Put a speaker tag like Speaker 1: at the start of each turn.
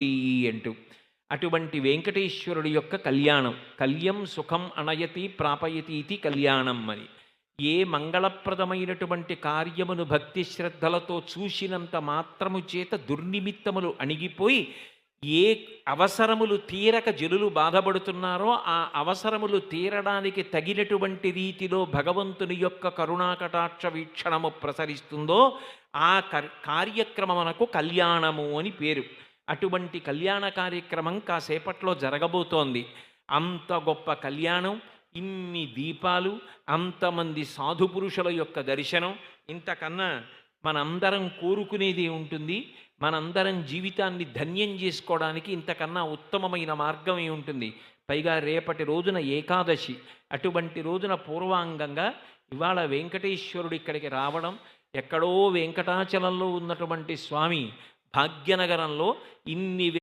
Speaker 1: అంటూ అటువంటి వెంకటేశ్వరుడి యొక్క కళ్యాణం. కళ్యం సుఖం అనయతి ప్రాపయతి ఇది కళ్యాణం అని. ఏ మంగళప్రదమైనటువంటి కార్యమును భక్తి శ్రద్ధలతో చూసినంత మాత్రము చేత దుర్నిమిత్తములు అణిగిపోయి, ఏ అవసరములు తీరక జనులు బాధపడుతున్నారో ఆ అవసరములు తీరడానికి తగినటువంటి రీతిలో భగవంతుని యొక్క కరుణాకటాక్ష వీక్షణము ప్రసరిస్తుందో ఆ కార్యక్రమమునకు కళ్యాణము అని పేరు. అటువంటి కళ్యాణ కార్యక్రమం కాసేపట్లో జరగబోతోంది. అంత గొప్ప కళ్యాణం, ఇన్ని దీపాలు, అంతమంది సాధుపురుషుల యొక్క దర్శనం, ఇంతకన్నా మనందరం కోరుకునేది ఉంటుంది? మనందరం జీవితాన్ని ధన్యం చేసుకోవడానికి ఇంతకన్నా ఉత్తమమైన మార్గం ఉంటుంది? పైగా రేపటి రోజున ఏకాదశి. అటువంటి రోజున పూర్వాంగంగా ఇవాళ వెంకటేశ్వరుడు ఇక్కడికి రావడం, ఎక్కడో వెంకటాచలంలో ఉన్నటువంటి స్వామి భాగ్యనగరంలో ఇన్ని